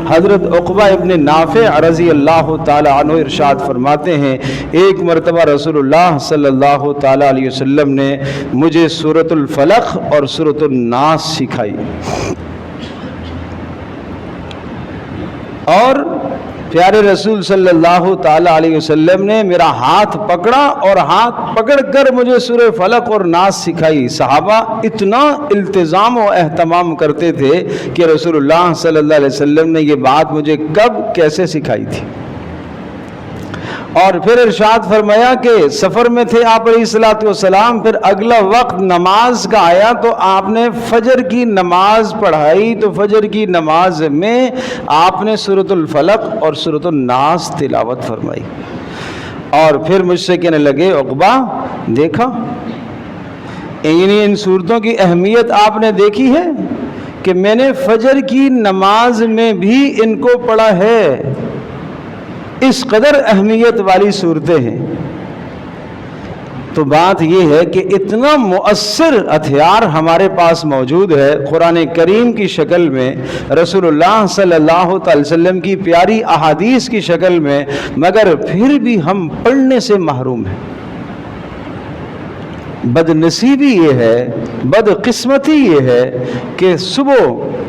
حضرت عقبہ ابن نافع رضی اللہ تعالی عنہ ارشاد فرماتے ہیں ایک مرتبہ رسول اللہ صلی اللہ تعالی علیہ وسلم نے مجھے سورۃ الفلق اور سورۃ الناس سکھائی، اور پیارے رسول صلی اللہ تعالی علیہ وسلم نے میرا ہاتھ پکڑا اور ہاتھ پکڑ کر مجھے سورہ فلق اور ناس سکھائی۔ صحابہ اتنا التزام و اہتمام کرتے تھے کہ رسول اللہ صلی اللہ علیہ وسلم نے یہ بات مجھے کب کیسے سکھائی تھی۔ اور پھر ارشاد فرمایا کہ سفر میں تھے آپ علیہ الصلوۃ والسلام، پھر اگلا وقت نماز کا آیا تو آپ نے فجر کی نماز پڑھائی، تو فجر کی نماز میں آپ نے سورۃ الفلق اور سورۃ الناس تلاوت فرمائی، اور پھر مجھ سے کہنے لگے عقبہ دیکھا، ان صورتوں کی اہمیت آپ نے دیکھی ہے کہ میں نے فجر کی نماز میں بھی ان کو پڑھا ہے، اس قدر اہمیت والی صورتیں ہیں۔ تو بات یہ ہے کہ اتنا مؤثر ہتھیار ہمارے پاس موجود ہے قرآن کریم کی شکل میں، رسول اللہ صلی اللہ تعالی وسلم کی پیاری احادیث کی شکل میں، مگر پھر بھی ہم پڑھنے سے محروم ہیں۔ بد نصیبی یہ ہے، بد قسمتی یہ ہے کہ صبح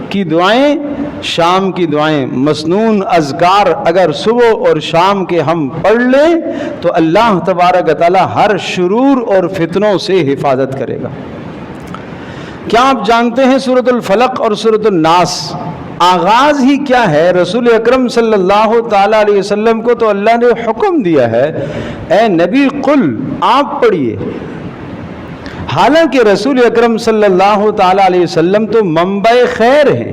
کی دعائیں، شام کی دعائیں، مسنون اذکار اگر صبح اور شام کے ہم پڑھ لیں تو اللہ تبارک و تعالی ہر شرور اور فتنوں سے حفاظت کرے گا۔ کیا آپ جانتے ہیں سورۃ الفلق اور سورۃ الناس آغاز ہی کیا ہے؟ رسول اکرم صلی اللہ تعالی علیہ وسلم کو تو اللہ نے حکم دیا ہے، اے نبی قل، آپ پڑھیے۔ حالانکہ رسول اکرم صلی اللہ تعالی علیہ وسلم تو منبع خیر ہیں،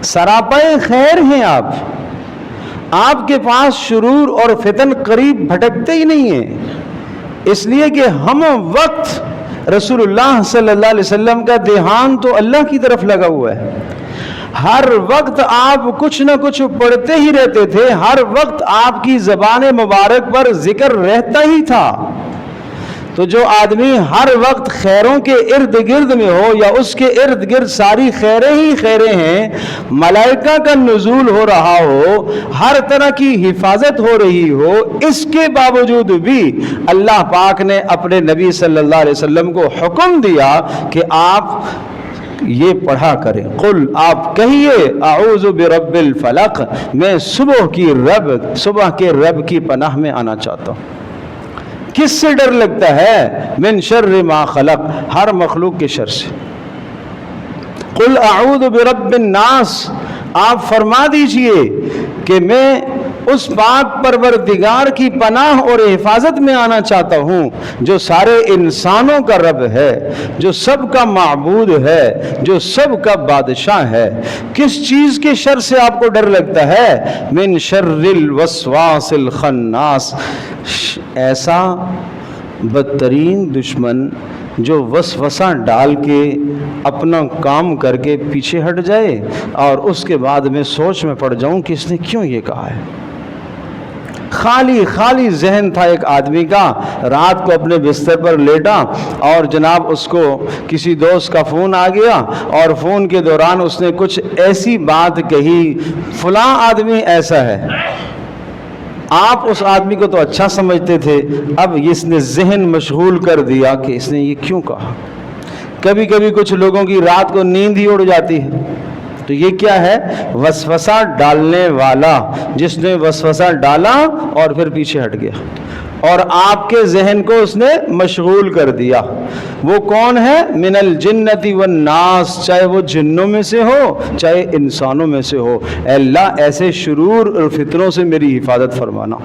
سراپائے خیر ہیں، آپ کے پاس شرور اور فتن قریب بھٹکتے ہی نہیں ہیں، اس لیے کہ ہم وقت رسول اللہ صلی اللہ علیہ وسلم کا دھیان تو اللہ کی طرف لگا ہوا ہے، ہر وقت آپ کچھ نہ کچھ پڑھتے ہی رہتے تھے، ہر وقت آپ کی زبان مبارک پر ذکر رہتا ہی تھا۔ تو جو آدمی ہر وقت خیروں کے ارد گرد میں ہو، یا اس کے ارد گرد ساری خیریں ہی خیریں ہیں، ملائکہ کا نزول ہو رہا ہو، ہر طرح کی حفاظت ہو رہی ہو، اس کے باوجود بھی اللہ پاک نے اپنے نبی صلی اللہ علیہ وسلم کو حکم دیا کہ آپ یہ پڑھا کریں۔ قل، آپ کہیے، اعوذ برب الفلق، میں صبح کے رب کی پناہ میں آنا چاہتا ہوں۔ کس سے ڈر لگتا ہے؟ من شر ما خلق، ہر مخلوق کے شر سے۔ قل اعوذ برب الناس، آپ فرما دیجئے کہ میں اس پاک پروردگار کی پناہ اور حفاظت میں آنا چاہتا ہوں جو سارے انسانوں کا رب ہے، جو سب کا معبود ہے، جو سب کا بادشاہ ہے۔ کس چیز کے شر سے آپ کو ڈر لگتا ہے؟ من شر الوسواس الخناس، ایسا بدترین دشمن جو وسوسہ ڈال کے اپنا کام کر کے پیچھے ہٹ جائے اور اس کے بعد میں سوچ میں پڑ جاؤں کہ اس نے کیوں یہ کہا ہے۔ خالی ذہن تھا ایک آدمی کا، رات کو اپنے بستر پر لیٹا اور جناب اس کو کسی دوست کا فون آ گیا، اور فون کے دوران اس نے کچھ ایسی بات کہی، فلاں آدمی ایسا ہے۔ آپ اس آدمی کو تو اچھا سمجھتے تھے، اب اس نے ذہن مشغول کر دیا کہ اس نے یہ کیوں کہا۔ کبھی کبھی کچھ لوگوں کی رات کو نیند ہی اڑ جاتی ہے، تو یہ کیا ہے؟ وسوسہ ڈالنے والا، جس نے وسوسہ ڈالا اور پھر پیچھے ہٹ گیا اور آپ کے ذہن کو اس نے مشغول کر دیا۔ وہ کون ہے؟ من الجنۃ والناس، چاہے وہ جنوں میں سے ہو چاہے انسانوں میں سے ہو۔ اے اللہ، ایسے شرور اور فتنوں سے میری حفاظت فرمانا۔